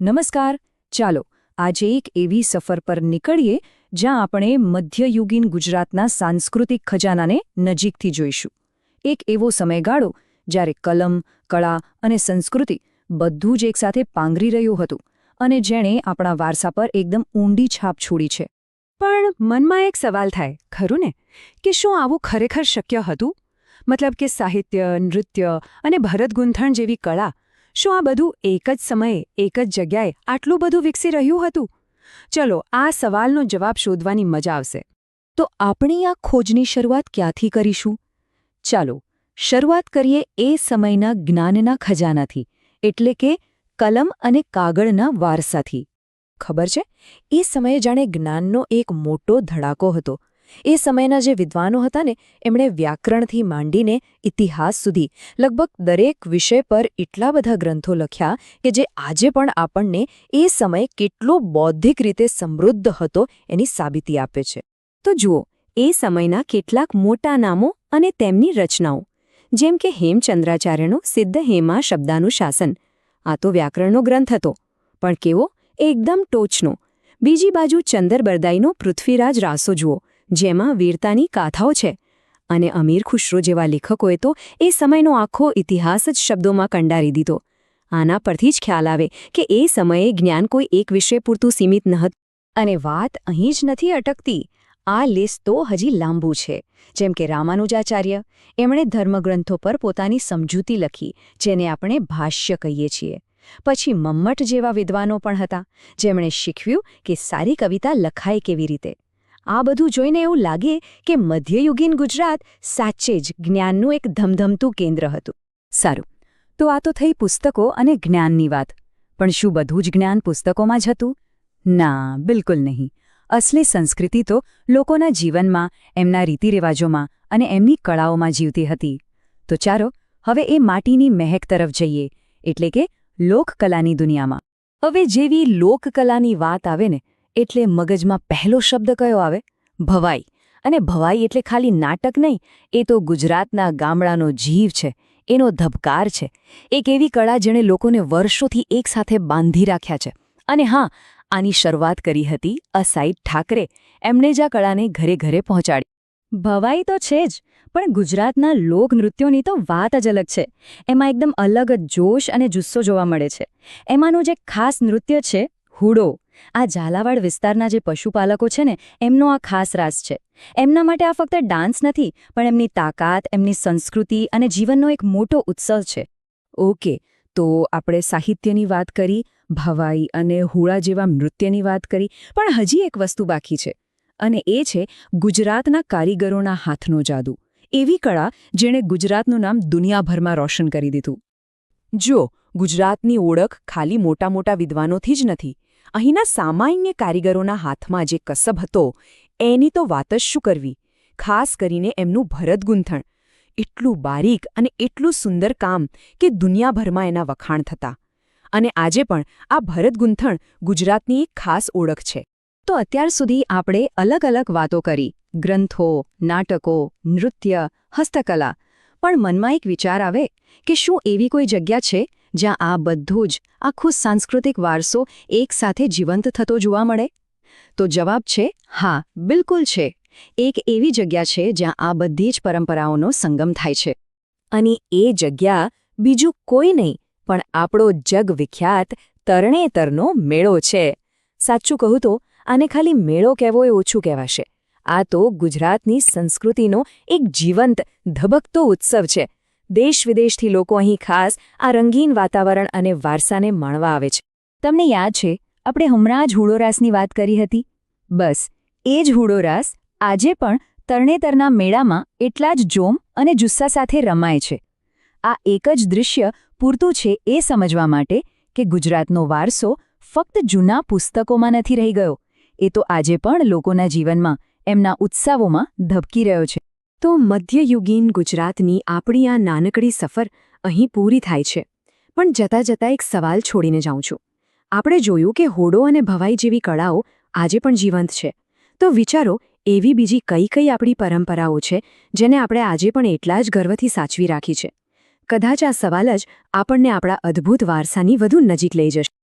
નમસ્કાર. ચાલો આજે એક એવી સફર પર નીકળીએ જ્યાં આપણે મધ્યયુગીન ગુજરાતના સાંસ્કૃતિક ખજાનાને નજીકથી જોઈશું. એક એવો સમયગાળો જ્યારે કલમ, કળા અને સંસ્કૃતિ બધું જ એકસાથે પાંગરી રહ્યું હતું અને જેણે આપણા વારસા પર એકદમ ઊંડી છાપ છોડી છે. પણ મનમાં એક સવાલ થાય, ખરું ને, કે શું આવું ખરેખર શક્ય હતું? મતલબ કે સાહિત્ય, નૃત્ય અને ભરતગૂંથણ જેવી કળા, શું આ બધું એક જ સમયે, એક જ જગ્યાએ આટલું બધું વિકસી રહ્યું હતું? ચલો, આ સવાલનો જવાબ શોધવાની મજા આવશે. તો આપણી આ ખોજની શરૂઆત ક્યાંથી કરીશું? ચાલો, શરૂઆત કરીએ એ સમયના જ્ઞાનના ખજાનાથી, એટલે કે કલમ અને કાગળના વારસાથી. ખબર છે, એ સમયે જાણે જ્ઞાનનો એક મોટો ધડાકો હતો. એ સમયના જે વિદ્વાનો હતા ને, એમણે વ્યાકરણથી માંડીને ઇતિહાસ સુધી લગભગ દરેક વિષય પર એટલા બધા ગ્રંથો લખ્યા કે જે આજે પણ આપણને એ સમય કેટલો બૌદ્ધિક રીતે સમૃદ્ધ હતો એની સાબિતી આપે છે. તો જુઓ, એ સમયના કેટલાક મોટા નામો અને તેમની રચનાઓ, જેમ કે હેમચંદ્રાચાર્યનું સિદ્ધહેમા શબ્દાનુશાસન. આ તો વ્યાકરણનો ગ્રંથ હતો, પણ કેવો? એકદમ ટોચનો. બીજી બાજુ ચંદરબરદાઈનો પૃથ્વીરાજ રાસો જુઓ, જેમાં વીરતાની ગાથાઓ છે. અને અમીર ખુશરો જેવા લેખકોએ તો એ સમયનો આખો ઇતિહાસ જ શબ્દોમાં કંડારી દીધો. આના પરથી જ ખ્યાલ આવે કે એ સમયે જ્ઞાન કોઈ એક વિષય પૂરતું સીમિત ન હતું. અને વાત અહીં જ નથી અટકતી. આ લિસ્ટ તો હજી લાંબુ છે. જેમ કે રામાનુજાચાર્ય, એમણે ધર્મગ્રંથો પર પોતાની સમજૂતી લખી, જેને આપણે ભાષ્ય કહીએ છીએ. પછી મમ્મટ જેવા વિદ્વાનો પણ હતા, જેમણે શીખવ્યું કે સારી કવિતા લખાય કેવી રીતે. આ બધું જોઈને એવું લાગે કે મધ્યયુગીન ગુજરાત સાચે જ જ્ઞાનનું એક ધમધમતું કેન્દ્ર હતું. સારું, તો આ તો થઈ પુસ્તકો અને જ્ઞાનની વાત. પણ શું બધું જ જ્ઞાન પુસ્તકોમાં જ હતું? ના, બિલકુલ નહીં. અસલી સંસ્કૃતિ તો લોકોના જીવનમાં, એમના રીતિરિવાજોમાં અને એમની કળાઓમાં જીવતી હતી. તો ચાલો હવે એ માટીની મહેક તરફ જઈએ, એટલે કે લોકકલાની દુનિયામાં. હવે જેવી લોકકલાની વાત આવે ને, એટલે મગજમાં પહેલો શબ્દ કયો આવે? ભવાઈ. અને ભવાઈ એટલે ખાલી નાટક નહીં, એ તો ગુજરાતના ગામડાનો જીવ છે, એનો ધબકાર છે. એક એવી કળા જેણે લોકોને વર્ષોથી એકસાથે બાંધી રાખ્યા છે. અને હા, આની શરૂઆત કરી હતી અસાઈદ ઠાકરે. એમણે જ આ કળાને ઘરે ઘરે પહોંચાડી. ભવાઈ તો છે જ, પણ ગુજરાતના લોકનૃત્યોની તો વાત જ અલગ છે. એમાં એકદમ અલગ જ જોશ અને જુસ્સો જોવા મળે છે. એમાંનું જે ખાસ નૃત્ય છે, હુડો. આ ઝાલાવાડ વિસ્તારના જે પશુપાલકો છે ને, એમનો આ ખાસ રાસ છે. એમના માટે આ ફક્ત ડાન્સ નથી, પણ એમની તાકાત, એમની સંસ્કૃતિ અને જીવનનો એક મોટો ઉત્સવ છે. ઓકે, તો આપણે સાહિત્યની વાત કરી, ભવાઈ અને હુડા જેવા નૃત્યની વાત કરી, પણ હજી એક વસ્તુ બાકી છે. અને એ છે ગુજરાતના કારીગરોના હાથનો જાદુ. એવી કળા જેણે ગુજરાતનું નામ દુનિયાભરમાં રોશન કરી દીધું. જો ગુજરાતની ઓળખ ખાલી મોટા મોટા વિદ્વાનોથી જ નથી. અહીંના સામાન્ય કારીગરોના હાથમાં જે કસબ હતો, એની તો વાત જ શું કરવી. ખાસ કરીને એમનું ભરતગૂંથણ. એટલું બારીક અને એટલું સુંદર કામ કે દુનિયાભરમાં એના વખાણ થતા. અને આજે પણ આ ભરતગૂંથણ ગુજરાતની એક ખાસ ઓળખ છે. તો અત્યાર સુધી આપણે અલગ અલગ વાતો કરી, ગ્રંથો, નાટકો, નૃત્ય, હસ્તકલા. પણ મનમાં એક વિચાર આવે કે શું એવી કોઈ જગ્યા છે જ્યાં આ બધું જ, આખું સાંસ્કૃતિક વારસો એકસાથે જીવંત થતો જોવા મળે? તો જવાબ છે હા, બિલકુલ છે. એક એવી જગ્યા છે જ્યાં આ બધી જ પરંપરાઓનો સંગમ થાય છે. અને એ જગ્યા બીજું કોઈ નહીં, પણ આપણો જગવિખ્યાત તરણેતરનો મેળો છે. સાચું કહું તો આને ખાલી મેળો કહેવો એ ઓછું કહેવાશે. આ તો ગુજરાતની સંસ્કૃતિનો એક જીવંત, ધબકતો ઉત્સવ છે. દેશ-વિદેશથી લોકો અહીં ખાસ આ રંગીન વાતાવરણ અને વારસાને માણવા આવે છે. તમને યાદ છે, આપણે હમણાં જ હુડોરાસની વાત કરી હતી? બસ એ જ હુડોરાસ આજે પણ તરણેતરના મેળામાં એટલા જ જોમ અને જુસ્સા સાથે રમાય છે. આ એક જ દૃશ્ય પૂરતું છે એ સમજવા માટે કે ગુજરાતનો વારસો ફક્ત જૂના પુસ્તકોમાં નથી રહી ગયો. એ તો આજે પણ લોકોના જીવનમાં, એમના ઉત્સવોમાં ધબકી રહ્યો છે. તો મધ્યયુગીન ગુજરાતની આપણી આ નાનકડી સફર અહીં પૂરી થાય છે. પણ જતાં જતાં એક સવાલ છોડીને જાઉં છું. આપણે જોયું કે હોડો અને ભવાઈ જેવી કળાઓ આજે પણ જીવંત છે. તો વિચારો, એવી બીજી કઈ કઈ આપણી પરંપરાઓ છે જેને આપણે આજે પણ એટલા જ ગર્વથી સાચવી રાખી છે? કદાચ આ સવાલ જ આપણને આપણા અદ્ભુત વારસાની વધુ નજીક લઈ જશે.